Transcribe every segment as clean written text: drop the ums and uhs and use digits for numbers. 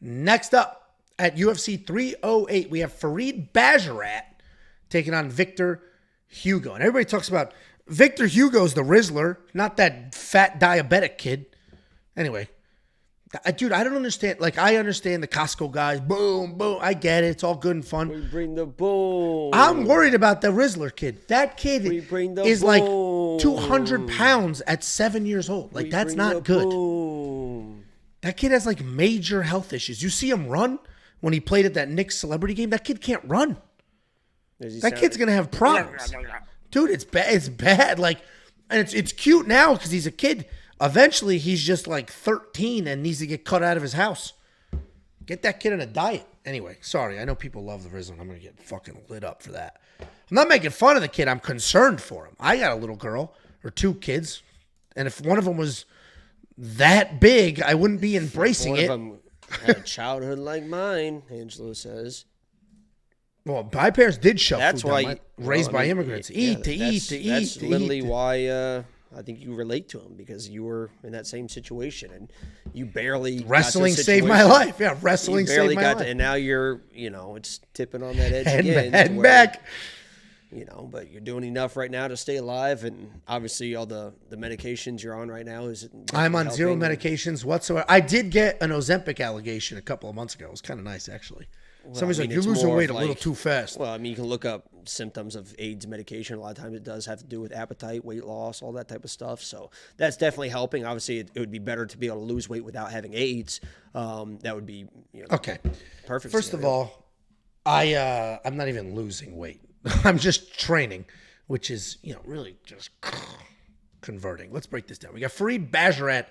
Next up at UFC 308, we have Farid Basharat taking on Victor Hugo. And everybody talks about Victor Hugo's the Rizzler, not that fat diabetic kid. Anyway, dude, I don't understand. Like, I understand the Costco guys. Boom, boom. I get it. It's all good and fun. We bring the boom. I'm worried about the Rizzler kid. That kid is like 200 pounds at 7 years old. Like, that's not good. Boom. That kid has like major health issues. You see him run when he played at that Knicks celebrity game. That kid can't run. That kid's going to have problems. Dude, it's bad. It's bad. Like, and it's cute now because he's a kid. Eventually, he's just like 13 and needs to get cut out of his house. Get that kid on a diet. Anyway, sorry. I know people love the Rizzler. I'm going to get fucking lit up for that. I'm not making fun of the kid. I'm concerned for him. I got a little girl or two kids. And if one of them was that big, I wouldn't be embracing it. One of them had a childhood like mine, Angelo says. Well, my parents did shove That's food why down raised by immigrants. That's Eat. literally why I think you relate to him, because you were in that same situation and you barely wrestling saved my life. Yeah, wrestling saved my life. And now you're, it's tipping on that edge heading back. But you're doing enough right now to stay alive, and obviously all the medications you're on right now is. I'm on zero medications whatsoever. I did get an Ozempic allegation a couple of months ago. It was kind of nice, actually. Somebody's like, you're losing weight a little too fast. Well, you can look up symptoms of AIDS medication. A lot of times it does have to do with appetite, weight loss, all that type of stuff. So that's definitely helping. Obviously, it would be better to be able to lose weight without having AIDS. That would be okay. Perfect. First of all, I'm not even losing weight. I'm just training, which is, really just converting. Let's break this down. We got Farid Basharat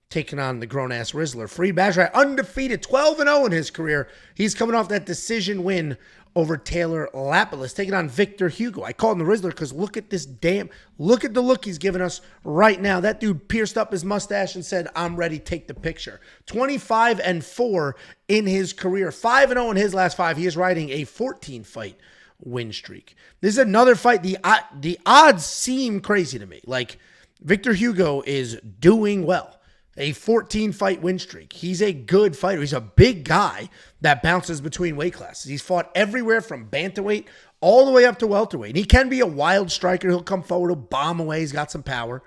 taking on the grown-ass Rizzler. Farid Basharat, undefeated, 12-0 in his career. He's coming off that decision win over Taylor Lapilus, taking on Victor Hugo. I call him the Rizzler because look at the look he's giving us right now. That dude pierced up his mustache and said, I'm ready, take the picture. 25-4 in his career, 5-0 in his last 5. He is riding a 14-fight win streak. This is another fight. The odds seem crazy to me. Like, Victor Hugo is doing well. A 14-fight win streak. He's a good fighter. He's a big guy that bounces between weight classes. He's fought everywhere from bantamweight all the way up to welterweight. And he can be a wild striker. He'll come forward, he'll bomb away. He's got some power.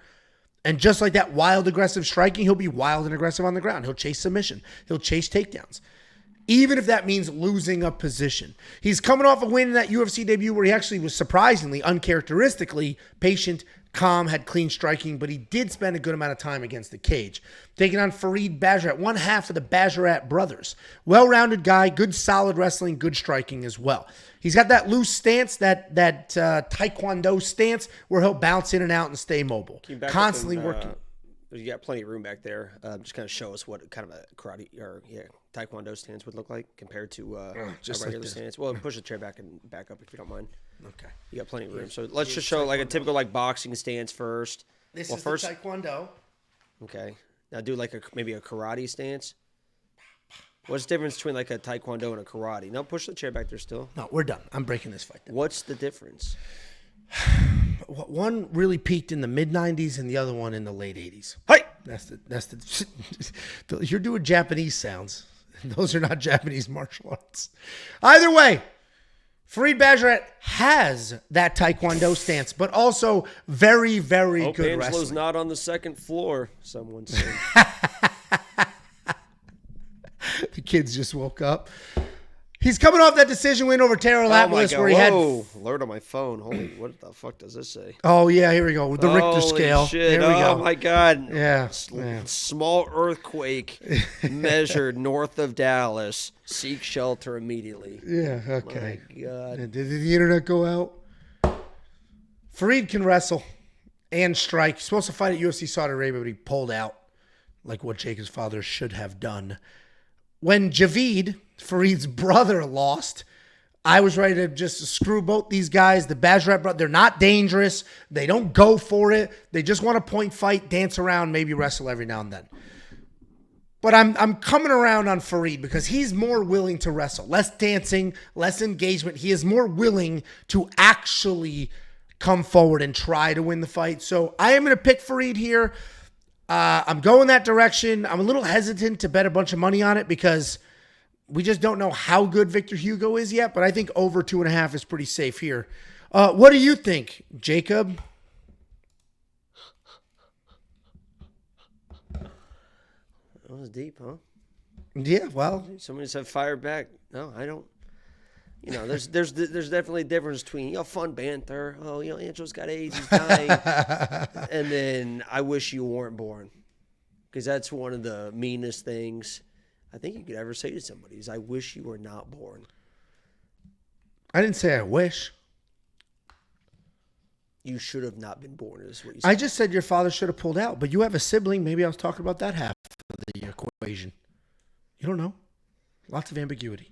And just like that wild, aggressive striking, he'll be wild and aggressive on the ground. He'll chase submission. He'll chase takedowns. Even if that means losing a position. He's coming off a win in that UFC debut where he actually was surprisingly, uncharacteristically patient, calm, had clean striking, but he did spend a good amount of time against the cage. Taking on Farid Basharat, one half of the Basharat brothers. Well-rounded guy, good solid wrestling, good striking as well. He's got that loose stance, that taekwondo stance, where he'll bounce in and out and stay mobile. Constantly working. You got plenty of room back there. Just kind of show us what kind of a karate or taekwondo stance would look like compared to just a regular stance. Well, push the chair back up if you don't mind. Okay. You got plenty of room. So let's just show like a typical boxing stance first. This is first the taekwondo. Okay. Now do maybe a karate stance. What's the difference between like a taekwondo and a karate? No, push the chair back there still. No, we're done. I'm breaking this fight down. What's the difference? One really peaked in the mid-90s and the other one in the late 80s. Hey! That's the you're doing Japanese sounds. Those are not Japanese martial arts. Either way, Farid Basharat has that taekwondo stance, but also very, very good wrestling. Angelo's not on the second floor, someone said. The kids just woke up. He's coming off that decision win over Taylor Lapilus where he had... alert on my phone. Holy, what the fuck does this say? Oh, yeah, here we go. The Richter scale. Shit. Here we go. Oh, my God. Yeah. Small earthquake measured north of Dallas. Seek shelter immediately. Yeah, okay. My God. Did the internet go out? Farid can wrestle and strike. He's supposed to fight at UFC Saudi Arabia, but he pulled out like what Jacob's father should have done. When Javid, Farid's brother, lost, I was ready to just screw both these guys. The Basharat brothers, they're not dangerous. They don't go for it. They just want to point fight, dance around, maybe wrestle every now and then. But I'm coming around on Farid because he's more willing to wrestle. Less dancing, less engagement. He is more willing to actually come forward and try to win the fight. So I am going to pick Farid here. I'm going that direction. I'm a little hesitant to bet a bunch of money on it because We just don't know how good Victor Hugo is yet, but I think over 2.5 is pretty safe here. What do you think, Jacob? That was deep, huh? Yeah, well. Somebody said fire back. No, I don't. There's definitely a difference between, fun banter. Oh, Angel's got AIDS, he's dying. And then I wish you weren't born. Because that's one of the meanest things I think you could ever say to somebody is, I wish you were not born. I didn't say I wish. You should have not been born, is what you said. I just said your father should have pulled out, but you have a sibling. Maybe I was talking about that half of the equation. You don't know. Lots of ambiguity.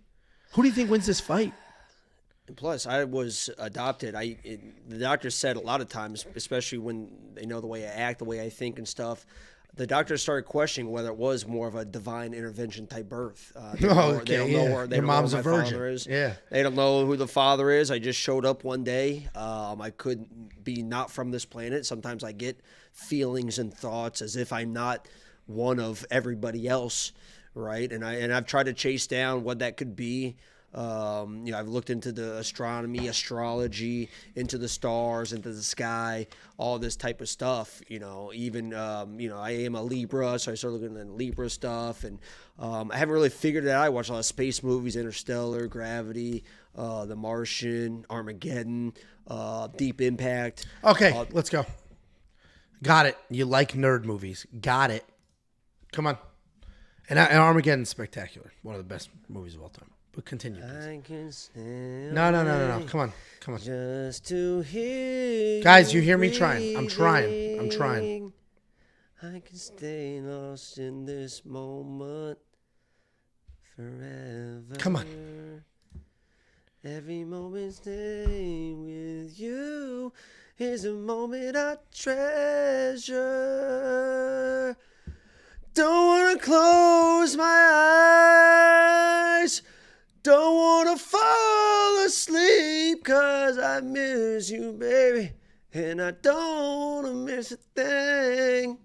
Who do you think wins this fight? And plus, I was adopted. The doctor said a lot of times, especially when they know the way I act, the way I think and stuff, the doctors started questioning whether it was more of a divine intervention type birth. They don't know where your mom's a virgin. Father is. Yeah. They don't know who the father is. I just showed up one day. I couldn't be not from this planet. Sometimes I get feelings and thoughts as if I'm not one of everybody else, right? And I've tried to chase down what that could be. I've looked into the astronomy, astrology, into the stars, into the sky, all this type of stuff. Even I am a Libra, so I started looking at Libra stuff, and I haven't really figured it out. I watch a lot of space movies, Interstellar, Gravity, The Martian, Armageddon, Deep Impact. Okay, let's go. Got it. You like nerd movies. Got it. Come on. And Armageddon's spectacular. One of the best movies of all time. But continue, please. No. Come on. Just to hear guys, you hear me trying. I'm trying. I can stay lost in this moment forever. Come on. Every moment staying with you is a moment I treasure. Don't want to close my eyes. Don't want to fall asleep 'cause I miss you, baby. And I don't want to miss a thing.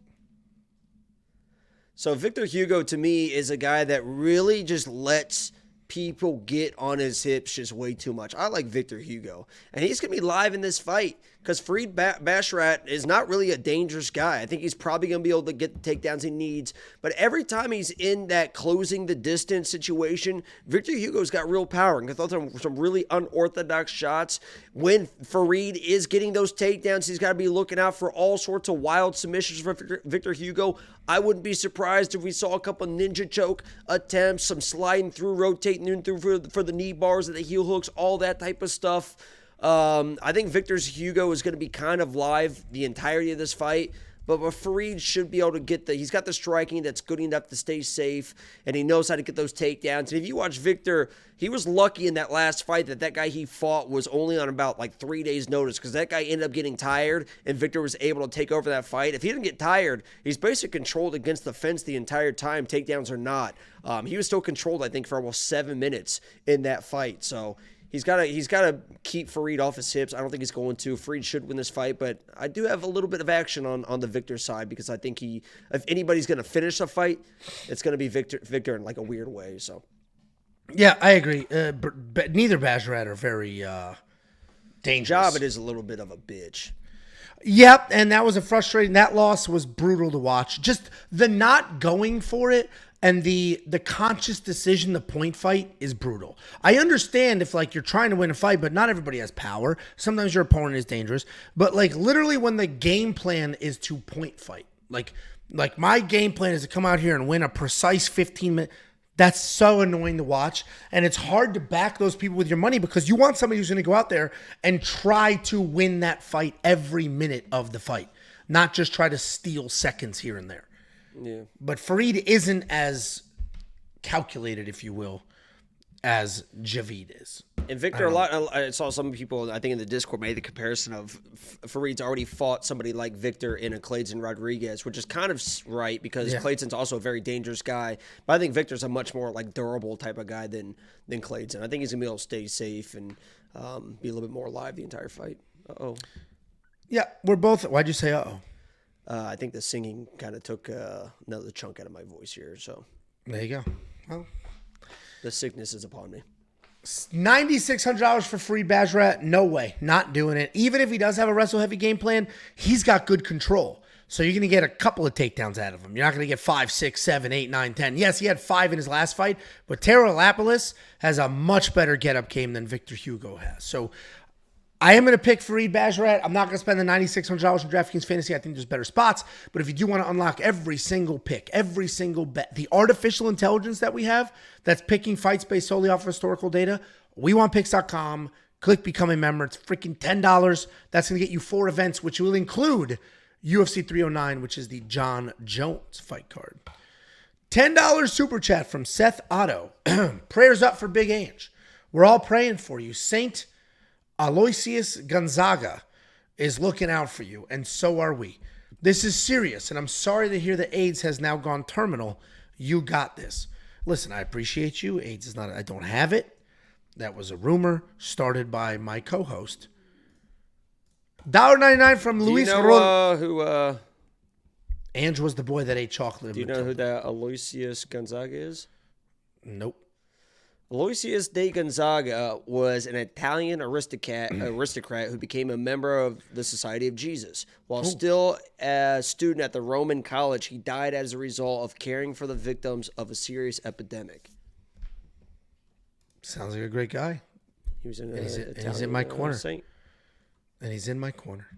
So Victor Hugo, to me, is a guy that really just lets people get on his hips just way too much. I like Victor Hugo. And he's going to be live in this fight because Farid Basharat is not really a dangerous guy. I think he's probably going to be able to get the takedowns he needs. But every time he's in that closing the distance situation, Victor Hugo's got real power and can throw some really unorthodox shots. When Farid is getting those takedowns, he's got to be looking out for all sorts of wild submissions for Victor Hugo. I wouldn't be surprised if we saw a couple ninja choke attempts, some sliding through, rotating through for the knee bars and the heel hooks, all that type of stuff. I think Victor Hugo is going to be kind of live the entirety of this fight, but Farid should be able to he's got the striking that's good enough to stay safe, and he knows how to get those takedowns. And if you watch Victor, he was lucky in that last fight that guy he fought was only on about 3 days notice because that guy ended up getting tired, and Victor was able to take over that fight. If he didn't get tired, he's basically controlled against the fence the entire time, takedowns or not. He was still controlled, I think, for almost 7 minutes in that fight, so He's got to keep Farid off his hips. I don't think he's going to. Farid should win this fight, but I do have a little bit of action on the Victor side because I think if anybody's going to finish a fight, it's going to be Victor in a weird way. So, yeah, I agree. But neither Basharat are very dangerous. Jabit is a little bit of a bitch. Yep, and that was that loss was brutal to watch. Just the not going for it. And the conscious decision, the point fight, is brutal. I understand if you're trying to win a fight, but not everybody has power. Sometimes your opponent is dangerous. But literally when the game plan is to point fight, like my game plan is to come out here and win a precise 15-minute. That's so annoying to watch. And it's hard to back those people with your money because you want somebody who's going to go out there and try to win that fight every minute of the fight, not just try to steal seconds here and there. Yeah. But Farid isn't as calculated, if you will, as Javid is. And Victor, I saw some people, I think in the Discord, made the comparison of Farid's already fought somebody like Victor in a Clayton Rodriguez, which is kind of right because Clayton's also a very dangerous guy. But I think Victor's a much more durable type of guy than Clayton. I think he's going to be able to stay safe and be a little bit more alive the entire fight. Uh-oh. Yeah, we're both. Why'd you say uh-oh? I think the singing kind of took another chunk out of my voice here. So there you go. Well, The sickness is upon me. $9,600 for Farid Basharat? No way. Not doing it. Even if he does have a wrestle-heavy game plan, he's got good control. So you're going to get a couple of takedowns out of him. You're not going to get 5, 6, 7, 8, 9, 10. Yes, he had 5 in his last fight, but Lapalus has a much better get-up game than Victor Hugo has. So I am going to pick Farid Basharat. I'm not going to spend the $9,600 in DraftKings Fantasy. I think there's better spots. But if you do want to unlock every single pick, every single bet, the artificial intelligence that we have that's picking fights based solely off of historical data, WeWantPicks.com. Click Become a Member. It's freaking $10. That's going to get you 4 events, which will include UFC 309, which is the John Jones fight card. $10 super chat from Seth Otto. Prayers up for Big Ange. We're all praying for you. Saint Aloysius Gonzaga is looking out for you, and so are we. This is serious, and I'm sorry to hear that AIDS has now gone terminal. You got this. Listen, I appreciate you. AIDS is not, I don't have it. That was a rumor started by my co-host. $1.99 from Luis who Ange was the boy that ate chocolate. Do you know who that Aloysius Gonzaga is? Nope. Aloysius de Gonzaga was an Italian aristocrat who became a member of the Society of Jesus. While still a student at the Roman college, he died as a result of caring for the victims of a serious epidemic. Sounds like a great guy. He was in he's in my corner. Saint. And he's in my corner.